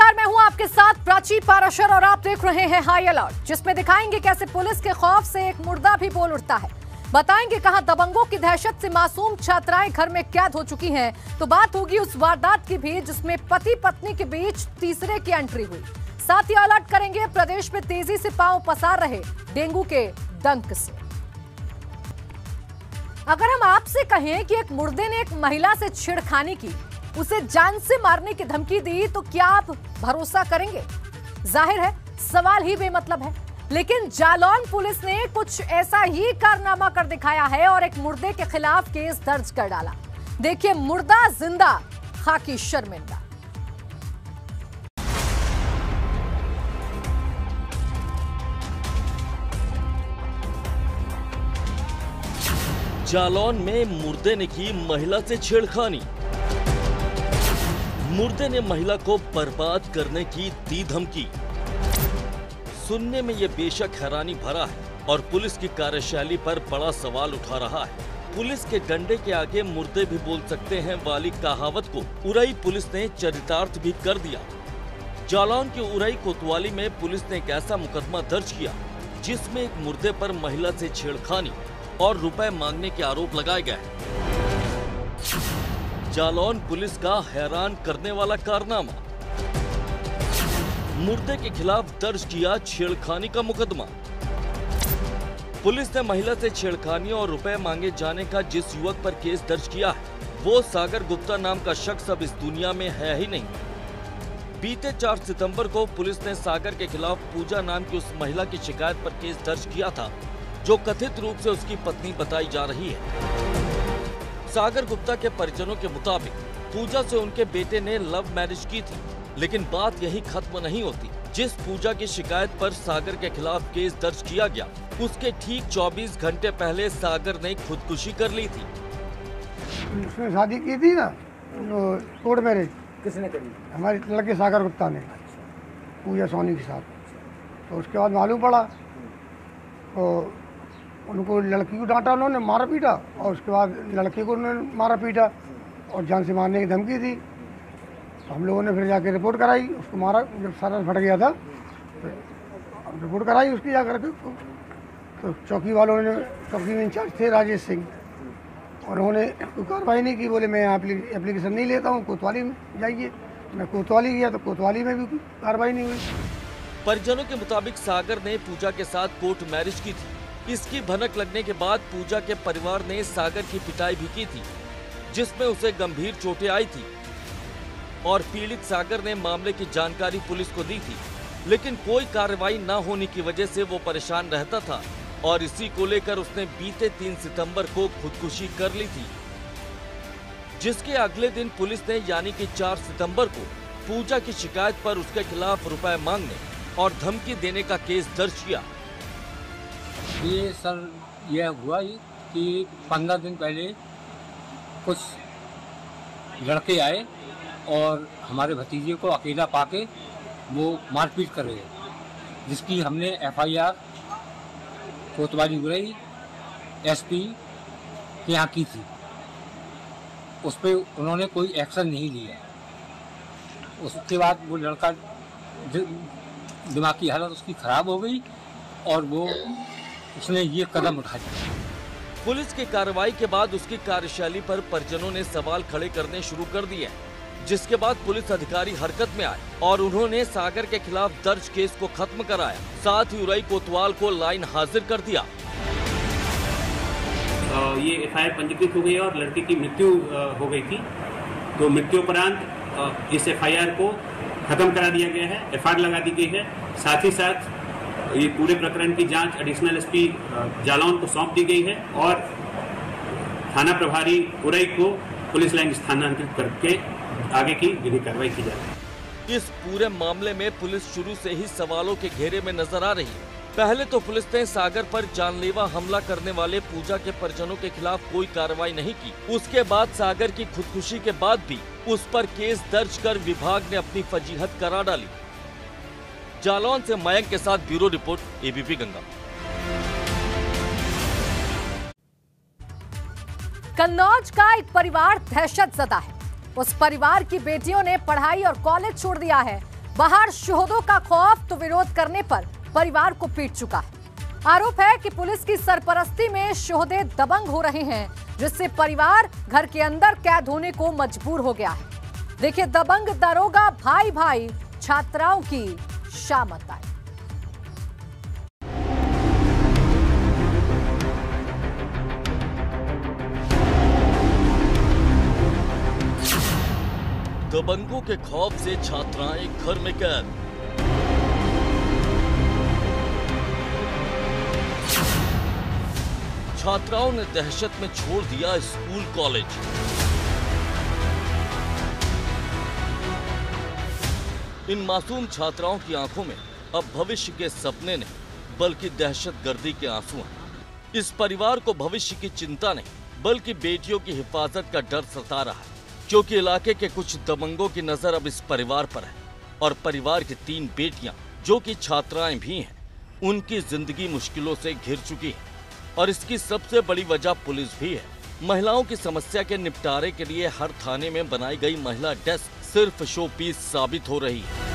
नमस्कार, मैं हूं आपके साथ प्राची पाराशर और आप देख रहे हैं हाई अलर्ट, जिसमें दिखाएंगे कैसे पुलिस के खौफ से एक मुर्दा भी बोल उठता है। बताएंगे कहां दबंगों की दहशत से मासूम छात्राएं घर में कैद हो चुकी हैं। तो बात होगी उस वारदात की भी जिसमें पति पत्नी के बीच तीसरे की एंट्री हुई। साथ ही अलर्ट करेंगे प्रदेश में तेजी से पांव पसार रहे डेंगू के डंक से। अगर हम आपसे कहें कि एक मुर्दे ने एक महिला से छेड़खानी की, उसे जान से मारने की धमकी दी, तो क्या आप भरोसा करेंगे? जाहिर है सवाल ही बेमतलब है, लेकिन जालौन पुलिस ने कुछ ऐसा ही कारनामा कर दिखाया है और एक मुर्दे के खिलाफ केस दर्ज कर डाला। देखिए, मुर्दा जिंदा, खाकी शर्मिंदा। जालौन में मुर्दे ने की महिला से छेड़खानी। मुर्दे ने महिला को बर्बाद करने की दी धमकी। सुनने में ये बेशक हैरानी भरा है और पुलिस की कार्यशैली पर बड़ा सवाल उठा रहा है। पुलिस के डंडे के आगे मुर्दे भी बोल सकते हैं वाली कहावत को उरई पुलिस ने चरितार्थ भी कर दिया। जालौन के उरई कोतवाली में पुलिस ने एक ऐसा मुकदमा दर्ज किया जिसमें एक मुर्दे पर महिला से छेड़खानी और रुपए मांगने के आरोप लगाए गए। जालौन पुलिस का हैरान करने वाला कारनामा। मुर्दे के खिलाफ दर्ज किया छेड़खानी का मुकदमा। पुलिस ने महिला से छेड़खानी और रुपए मांगे जाने का जिस युवक पर केस दर्ज किया है, वो सागर गुप्ता नाम का शख्स अब इस दुनिया में है ही नहीं। बीते 4 सितंबर को पुलिस ने सागर के खिलाफ पूजा नाम की उस महिला की शिकायत पर केस दर्ज किया था, जो कथित रूप से उसकी पत्नी बताई जा रही है। सागर गुप्ता के परिजनों के मुताबिक पूजा से उनके बेटे ने लव मैरिज की थी, लेकिन बात यही खत्म नहीं होती। जिस पूजा की शिकायत पर सागर के खिलाफ केस दर्ज किया गया, उसके ठीक 24 घंटे पहले सागर ने खुदकुशी कर ली थी। उसने शादी की थी ना, कोर्ट मैरिज। किसने करी? हमारे लड़के सागर गुप्ता ने पूजा सोनी के साथ। तो उसके बाद मालूम पड़ा तो उनको लड़की को डांटा, उन्होंने मारा पीटा, और उसके बाद लड़के को उन्होंने मारा पीटा और जान से मारने की धमकी दी। तो हम लोगों ने फिर जाके रिपोर्ट कराई, उसको मारा जब सारा फट गया था तो रिपोर्ट कराई उसकी जाकर के। तो चौकी वालों ने, चौकी में इंचार्ज थे राजेश सिंह, और उन्होंने कोई कार्रवाई नहीं की। बोले मैं एप्लीकेशन नहीं लेता हूँ, कोतवाली में जाइए। मैं कोतवाली गया तो कोतवाली में भी कोई कार्रवाई नहीं हुई। परिजनों के मुताबिक सागर ने पूजा के साथ कोर्ट मैरिज की थी। इसकी भनक लगने के बाद पूजा के परिवार ने सागर की पिटाई भी की थी, जिसमें उसे गंभीर चोटें आई थी और पीड़ित सागर ने मामले की जानकारी पुलिस को दी थी, लेकिन कोई कार्रवाई न होने की वजह से वो परेशान रहता था और इसी को लेकर उसने बीते 3 सितंबर को खुदकुशी कर ली थी, जिसके अगले दिन पुलिस ने यानी कि 4 सितंबर को पूजा की शिकायत पर उसके खिलाफ रुपए मांगने और धमकी देने का केस दर्ज किया। ये सर यह हुआ कि 15 दिन पहले कुछ लड़के आए और हमारे भतीजे को अकेला पाके वो मारपीट कर रहे, जिसकी हमने FIR कोतवाली उरई SP के यहाँ की थी। उस पर उन्होंने कोई एक्शन नहीं लिया। उसके बाद वो लड़का दिमागी हालत उसकी खराब हो गई और उसने ये कदम उठा दिया। पुलिस की कार्रवाई के बाद उसकी कार्यशैली पर परिजनों ने सवाल खड़े करने शुरू कर दिए, जिसके बाद पुलिस अधिकारी हरकत में आए और उन्होंने सागर के खिलाफ दर्ज केस को खत्म कराया। साथ ही उरई कोतवाल को लाइन हाजिर कर दिया। ये FIR पंजीकृत हो गई और लड़के की मृत्यु हो गई थी। तो मृत्युपरांत इस FIR को खत्म करा दिया गया है, FIR लगा दी गई है। साथ ही साथ ये पूरे प्रकरण की जांच एडिशनल SP जालौन को सौंप दी गई है और थाना प्रभारी उरई को पुलिस लाइन स्थानांतरित करके आगे की विधिक कार्रवाई की जाएगी। इस पूरे मामले में पुलिस शुरू से ही सवालों के घेरे में नजर आ रही है। पहले तो पुलिस ने सागर पर जानलेवा हमला करने वाले पूजा के परिजनों के खिलाफ कोई कार्रवाई नहीं की। उसके बाद सागर की खुदकुशी के बाद भी उस पर केस दर्ज कर विभाग ने अपनी फजीहत करा डाली। जालौन से मयंक के साथ bureau report, ABP Ganga. Kannauj का एक परिवार दहशत ज़दा है। उस परिवार की बेटियों ने पढ़ाई और कॉलेज छोड़ दिया है। बाहर शोहदों का खौफ तो विरोध करने पर परिवार को पीट चुका है। आरोप है कि पुलिस की सरपरस्ती में शोहदे दबंग हो रहे हैं, जिससे परिवार घर के अंदर कैद होने को मजबूर हो गया है। देखिए दबंग दरोगा भाई भाई छात्राओं की शामत आई। दबंगों के खौफ से छात्राएं घर में कैद। छात्राओं ने दहशत में छोड़ दिया स्कूल कॉलेज। इन मासूम छात्राओं की आंखों में अब भविष्य के सपने नहीं बल्कि दहशतगर्दी के आंसू हैं। इस परिवार को भविष्य की चिंता नहीं बल्कि बेटियों की हिफाजत का डर सता रहा है, क्योंकि इलाके के कुछ दबंगों की नजर अब इस परिवार पर है और परिवार की 3 बेटियां जो कि छात्राएं भी हैं, उनकी जिंदगी मुश्किलों से घिर चुकी है। और इसकी सबसे बड़ी वजह पुलिस भी है। महिलाओं की समस्या के निपटारे के लिए हर थाने में बनाई गई महिला डेस्क सिर्फ शो पीस साबित हो रही है।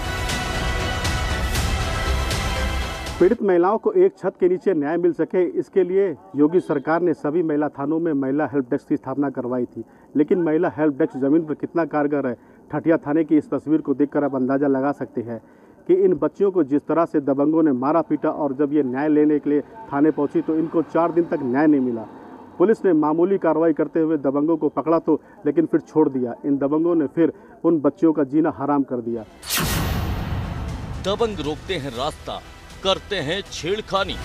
पीड़ित महिलाओं को एक छत के नीचे न्याय मिल सके, इसके लिए योगी सरकार ने सभी महिला थानों में महिला हेल्प डेस्क की स्थापना करवाई थी। लेकिन महिला हेल्प डेस्क जमीन पर कितना कारगर है, ठठिया थाने की इस तस्वीर को देखकर आप अंदाजा लगा सकते हैं कि इन बच्चियों को जिस तरह से दबंगों ने मारा पीटा और जब ये न्याय लेने के लिए थाने पहुंची तो इनको 4 दिन तक न्याय नहीं मिला। पुलिस ने मामूली कार्रवाई करते हुए दबंगों को पकड़ा तो लेकिन फिर छोड़ दिया। इन दबंगों ने फिर उन बच्चियों का जीना हराम कर दिया। दबंग रोकते हैं रास्ता, करते हैं छेड़खानी।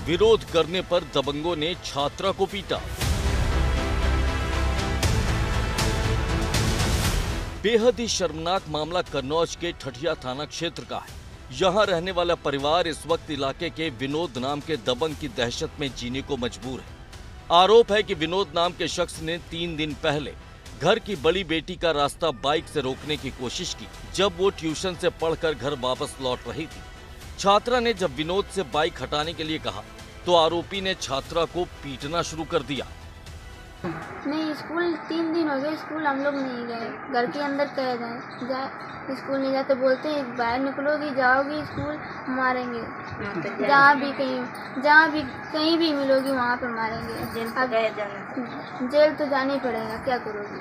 विरोध करने पर दबंगों ने छात्रा को पीटा। बेहद ही शर्मनाक मामला कन्नौज के ठठिया थाना क्षेत्र का है। यहाँ रहने वाला परिवार इस वक्त इलाके के विनोद नाम के दबंग की दहशत में जीने को मजबूर है। आरोप है कि विनोद नाम के शख्स ने 3 दिन पहले घर की बड़ी बेटी का रास्ता बाइक से रोकने की कोशिश की, जब वो ट्यूशन से पढ़कर घर वापस लौट रही थी। छात्रा ने जब विनोद से बाइक हटाने के लिए कहा तो आरोपी ने छात्रा को पीटना शुरू कर दिया। नहीं, स्कूल 3 दिन हो गए, स्कूल हम लोग नहीं गए, घर के अंदर कैद हैं। स्कूल नहीं जाते, बोलते हैं बाहर निकलोगी जाओगी स्कूल मारेंगे, जहाँ भी कहीं भी मिलोगी वहाँ पे मारेंगे। जेल तो जाना ही पड़ेगा, क्या करोगी?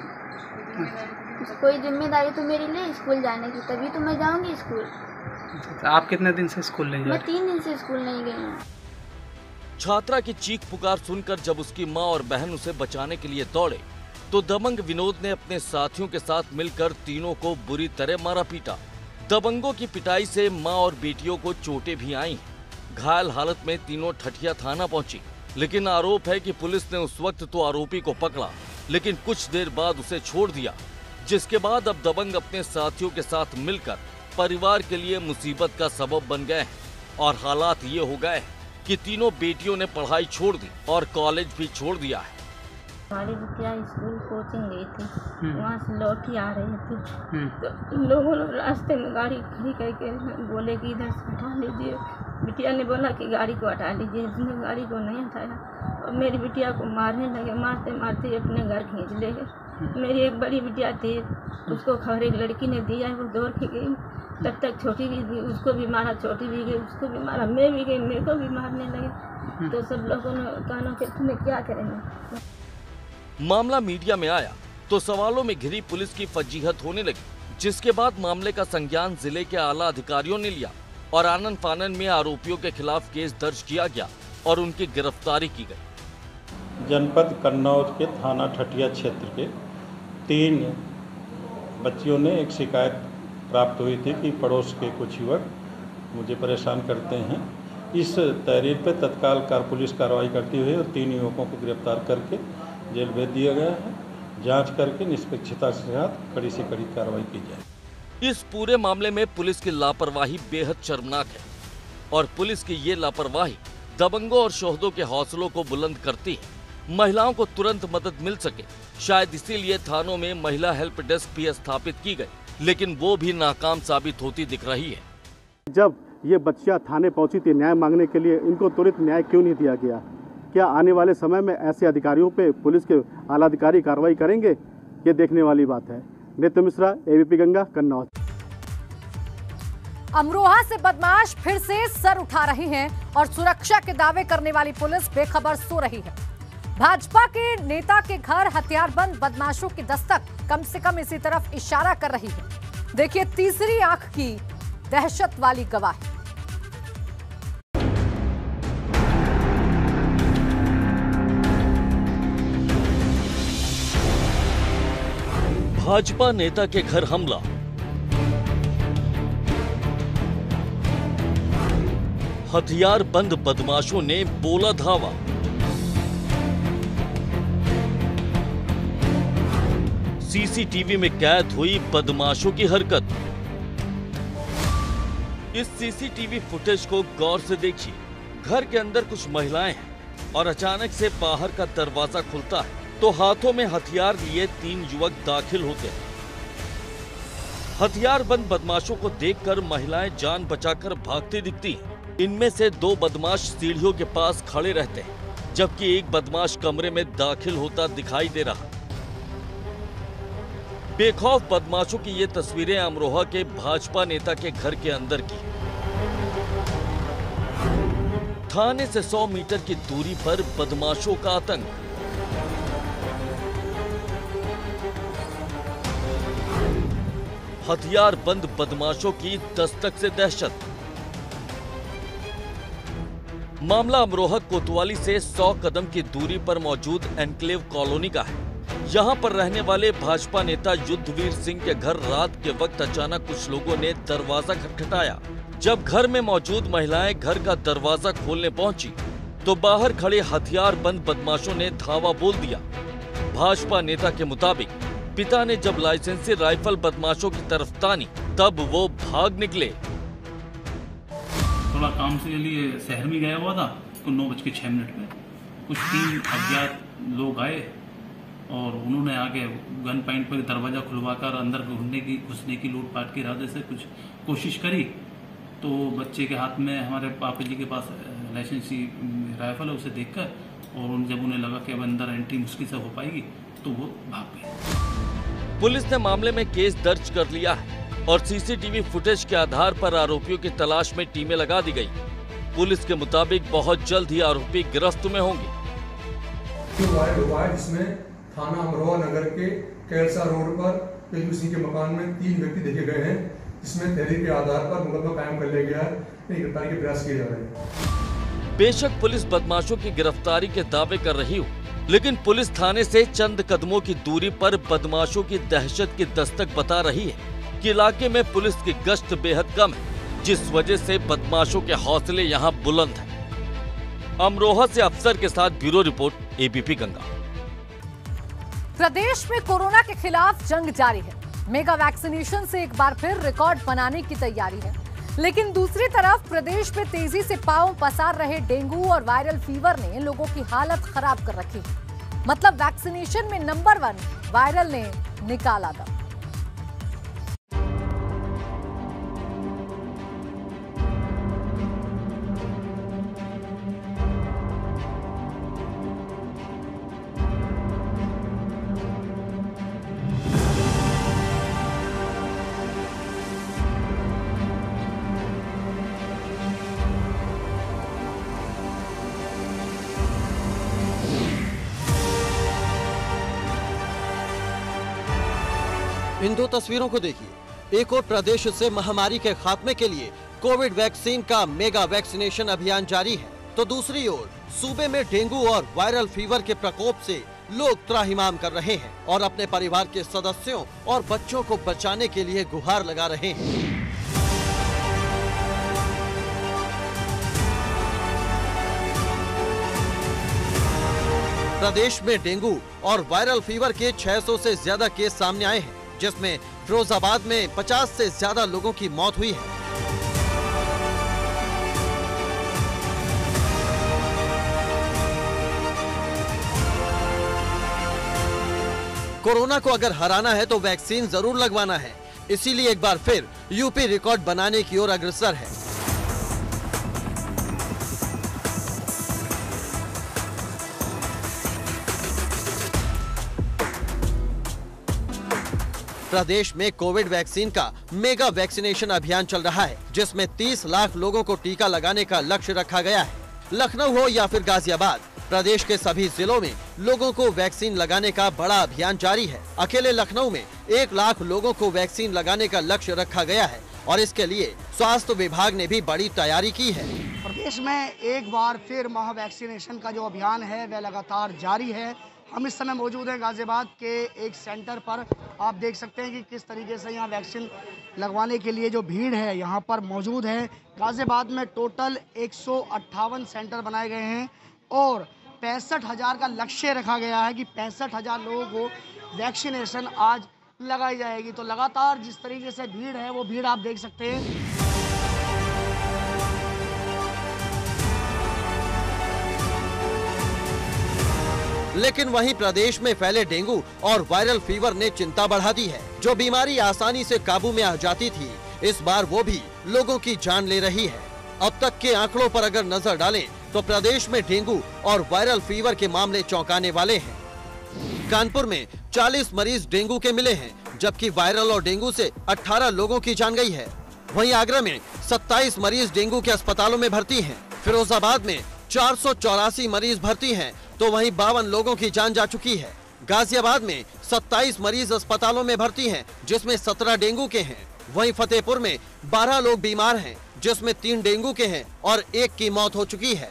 कोई जिम्मेदारी तो मेरी ले स्कूल जाने की, तभी तो मैं जाऊँगी स्कूल। आप कितने दिन से स्कूल नहीं गए? मैं 3 दिन से स्कूल नहीं गई हूँ। छात्रा की चीख पुकार सुनकर जब उसकी मां और बहन उसे बचाने के लिए दौड़े तो दबंग विनोद ने अपने साथियों के साथ मिलकर तीनों को बुरी तरह मारा पीटा। दबंगों की पिटाई से मां और बेटियों को चोटें भी आईं। घायल हालत में तीनों ठठिया थाना पहुंची, लेकिन आरोप है कि पुलिस ने उस वक्त तो आरोपी को पकड़ा लेकिन कुछ देर बाद उसे छोड़ दिया, जिसके बाद अब दबंग अपने साथियों के साथ मिलकर परिवार के लिए मुसीबत का सबब बन गए हैं। और हालात ये हो गए कि तीनों बेटियों ने पढ़ाई छोड़ दी और कॉलेज भी छोड़ दिया है। हमारी बिटिया स्कूल कोचिंग गई थी, वहाँ से लौट ही आ रही थी तो इन लोगों ने रास्ते में गाड़ी खड़ी करके बोले कि इधर से हटा लीजिए। बिटिया ने बोला कि गाड़ी को हटा लीजिए, उसने गाड़ी को नहीं हटाया और मेरी बिटिया को मारने लगे। मारते मारते अपने घर खींच ले गए। मेरी एक बड़ी बिटिया थी, उसको खबर एक लड़की ने दिया, वो दौड़ के गई। तब तक छोटी भी थी, उसको भी मारा, छोटी भी गई, उसको भी मारा, मैं भी गई, मेरे को भी मारने लगे। तो सब लोगों ने कहा कि तुम्हें क्या करेंगे। मामला मीडिया में आया तो सवालों में घिरी पुलिस की फजीहत होने लगी, जिसके बाद मामले का संज्ञान जिले के आला अधिकारियों ने लिया और आनन फानन में आरोपियों के खिलाफ केस दर्ज किया गया और उनकी गिरफ्तारी की गई। जनपद कन्नौज के थाना ठठिया क्षेत्र के 3 बच्चियों ने एक शिकायत प्राप्त हुई थी कि पड़ोस के कुछ युवक मुझे परेशान करते हैं। इस तहरीर पर तत्काल पुलिस कार्रवाई करती हुई और 3 युवकों को गिरफ्तार करके जेल भेज दिया गया है। जांच करके निष्पक्षता के साथ कड़ी से कड़ी कार्रवाई की जाए। इस पूरे मामले में पुलिस की लापरवाही बेहद शर्मनाक है और पुलिस की ये लापरवाही दबंगों और शोहदों के हौसलों को बुलंद करती है। महिलाओं को तुरंत मदद मिल सके, शायद इसीलिए थानों में महिला हेल्प डेस्क भी स्थापित की गई, लेकिन वो भी नाकाम साबित होती दिख रही है। जब ये बच्चियां थाने पहुंची थी न्याय मांगने के लिए, इनको त्वरित न्याय क्यों नहीं दिया गया? क्या आने वाले समय में ऐसे अधिकारियों पे पुलिस के आला अधिकारी कार्रवाई करेंगे, ये देखने वाली बात है। नित्य मिश्रा, एबीपी गंगा, कन्नौज। अमरोहा से बदमाश फिर से सर उठा रहे हैं और सुरक्षा के दावे करने वाली पुलिस बेखबर सो रही है। भाजपा के नेता के घर हथियारबंद बदमाशों की दस्तक कम से कम इसी तरफ इशारा कर रही है। देखिए तीसरी आंख की दहशत वाली गवाही। भाजपा नेता के घर हमला, हथियार बंद बदमाशों ने बोला धावा। सीसीटीवी में कैद हुई बदमाशों की हरकत। इस सीसीटीवी फुटेज को गौर से देखिए। घर के अंदर कुछ महिलाएं हैं और अचानक से बाहर का दरवाजा खुलता है तो हाथों में हथियार लिए 3 युवक दाखिल होते हैं। हथियार बंद बदमाशों को देखकर महिलाएं जान बचाकर भागती दिखती हैं। इनमें से 2 बदमाश सीढ़ियों के पास खड़े रहते हैं, जबकि एक बदमाश कमरे में दाखिल होता दिखाई दे रहा। बेखौफ बदमाशों की ये तस्वीरें अमरोहा के भाजपा नेता के घर के अंदर की। थाने से 100 मीटर की दूरी पर बदमाशों का आतंक। हथियार बंद बदमाशों की दस्तक से दहशत। मामला अमरोहा कोतवाली से 100 कदम की दूरी पर मौजूद एनक्लेव कॉलोनी का है। यहां पर रहने वाले भाजपा नेता युद्धवीर सिंह के घर रात के वक्त अचानक कुछ लोगों ने दरवाजा खटखटाया। जब घर में मौजूद महिलाएं घर का दरवाजा खोलने पहुंची तो बाहर खड़े हथियार बंद बदमाशों ने धावा बोल दिया। भाजपा नेता के मुताबिक पिता ने जब लाइसेंसी राइफल बदमाशों की तरफ तानी तब वो भाग निकले। थोड़ा काम से लिए शहर में गया हुआ था तो 9:06 पे कुछ 3 अज्ञात लोग आए और उन्होंने आके गन पॉइंट पर दरवाजा खुलवाकर अंदर घुसने की लूटपाट के इरादे से कुछ कोशिश करी। तो बच्चे के हाथ में हमारे पापा जी के पास लाइसेंसी राइफल है, उसे देखकर और जब उन्हें लगा कि अब अंदर एंट्री मुश्किल से हो पाएगी तो वो भाग गए। पुलिस ने मामले में केस दर्ज कर लिया है और सीसीटीवी फुटेज के आधार पर आरोपियों की तलाश में टीमें लगा दी गई। पुलिस के मुताबिक बहुत जल्द ही आरोपी गिरफ्त में होंगे। जिसमें थाना अमरोहा नगर के कैलसा रोड पर पेजू सिंह के मकान में 3 व्यक्ति देखे गए हैं, जिसमें तहरीर के आधार पर मुकदमा कायम कर लिया गया है। गिरफ्तारी के प्रयास किए जा रहे हैं। बेशक पुलिस बदमाशों की गिरफ्तारी के दावे कर रही हो, लेकिन पुलिस थाने से चंद कदमों की दूरी पर बदमाशों की दहशत की दस्तक बता रही है कि इलाके में पुलिस की गश्त बेहद कम है, जिस वजह से बदमाशों के हौसले यहां बुलंद हैं। अमरोहा से अफसर के साथ ब्यूरो रिपोर्ट, एबीपी गंगा। प्रदेश में कोरोना के खिलाफ जंग जारी है। मेगा वैक्सीनेशन से एक बार फिर रिकॉर्ड बनाने की तैयारी है, लेकिन दूसरी तरफ प्रदेश में तेजी से पांव पसार रहे डेंगू और वायरल फीवर ने लोगों की हालत खराब कर रखी है। मतलब वैक्सीनेशन में नंबर 1 वायरल ने निकाला दम। इन 2 तस्वीरों को देखिए। एक और प्रदेश से महामारी के खात्मे के लिए कोविड वैक्सीन का मेगा वैक्सीनेशन अभियान जारी है, तो दूसरी ओर सूबे में डेंगू और वायरल फीवर के प्रकोप से लोग त्राहिमाम कर रहे हैं और अपने परिवार के सदस्यों और बच्चों को बचाने के लिए गुहार लगा रहे हैं। प्रदेश में डेंगू और वायरल फीवर के 600 से ज्यादा केस सामने आए हैं, जिसमें फिरोजाबाद में 50 से ज्यादा लोगों की मौत हुई है। कोरोना को अगर हराना है तो वैक्सीन जरूर लगवाना है, इसीलिए एक बार फिर यूपी रिकॉर्ड बनाने की ओर अग्रसर है। प्रदेश में कोविड वैक्सीन का मेगा वैक्सीनेशन अभियान चल रहा है, जिसमें 30 लाख लोगों को टीका लगाने का लक्ष्य रखा गया है। लखनऊ हो या फिर गाजियाबाद, प्रदेश के सभी जिलों में लोगों को वैक्सीन लगाने का बड़ा अभियान जारी है। अकेले लखनऊ में 1 लाख लोगों को वैक्सीन लगाने का लक्ष्य रखा गया है और इसके लिए स्वास्थ्य विभाग ने भी बड़ी तैयारी की है। प्रदेश में एक बार फिर महा वैक्सीनेशन का जो अभियान है वह लगातार जारी है। हम इस समय मौजूद हैं गाजियाबाद के एक सेंटर पर। आप देख सकते हैं कि किस तरीके से यहाँ वैक्सीन लगवाने के लिए जो भीड़ है यहाँ पर मौजूद है। गाजियाबाद में टोटल 158 सेंटर बनाए गए हैं और 65,000 का लक्ष्य रखा गया है कि 65,000 लोगों को वैक्सीनेशन आज लगाई जाएगी। तो लगातार जिस तरीके से भीड़ है वो भीड़ आप देख सकते हैं। लेकिन वहीं प्रदेश में फैले डेंगू और वायरल फीवर ने चिंता बढ़ा दी है। जो बीमारी आसानी से काबू में आ जाती थी, इस बार वो भी लोगों की जान ले रही है। अब तक के आंकड़ों पर अगर नजर डालें तो प्रदेश में डेंगू और वायरल फीवर के मामले चौंकाने वाले हैं। कानपुर में 40 मरीज डेंगू के मिले हैं, जबकि वायरल और डेंगू से 18 लोगों की जान गई है। वहीं आगरा में 27 मरीज डेंगू के अस्पतालों में भर्ती हैं। फिरोजाबाद में 484 मरीज भर्ती हैं, तो वहीं 52 लोगों की जान जा चुकी है। गाजियाबाद में 27 मरीज अस्पतालों में भर्ती हैं, जिसमें 17 डेंगू के हैं। वहीं फतेहपुर में 12 लोग बीमार हैं, जिसमें 3 डेंगू के हैं और 1 की मौत हो चुकी है।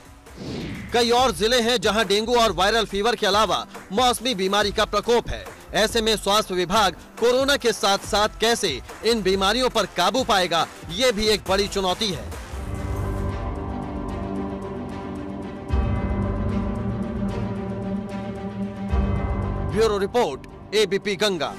कई और जिले हैं जहां डेंगू और वायरल फीवर के अलावा मौसमी बीमारी का प्रकोप है। ऐसे में स्वास्थ्य विभाग कोरोना के साथ साथ कैसे इन बीमारियों पर काबू पाएगा, ये भी एक बड़ी चुनौती है। Bureau report, ABP Ganga.